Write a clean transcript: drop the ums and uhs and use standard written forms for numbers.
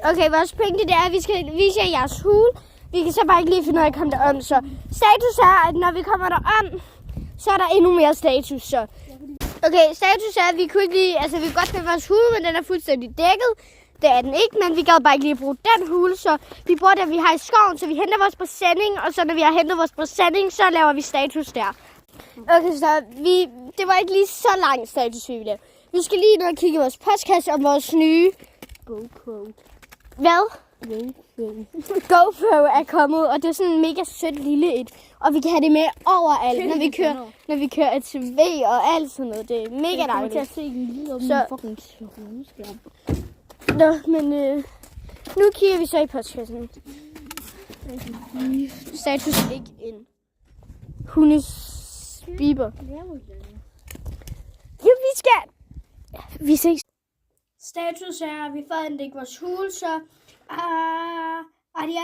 Okay, vores pointe det er, at vi skal vise jer jeres hule. Vi kan så bare ikke lige finde ud af at komme derom. Så status er, at når vi kommer derom, så er der endnu mere status. Så. Okay, status er, at vi kunne ikke lige... Altså, vi kan godt finde vores hule, men den er fuldstændig dækket. Det er den ikke, men vi gad bare ikke lige bruge den hule. Så vi bruger det, vi har i skoven, så vi henter vores præsending. Og så når vi har hentet vores præsending, så laver vi status der. Okay, så det var ikke lige så lang status, vi ville lave. Vi skal lige nå og kigge i vores postkasse om vores nye... GoPro. Hvad? GoPro er kommet, og det er sådan en mega sødt lille et. Og vi kan have det med overalt, når vi kører ATV og alt sådan noget. Det er mega dejligt. Jeg kan se den lige op i min fucking skærm. Nå, men nu kigger vi så i postkassen. Status ikke ind. Hundes biber. Ja, vi ses. Status er, at vi får ikke vores hule, så adi.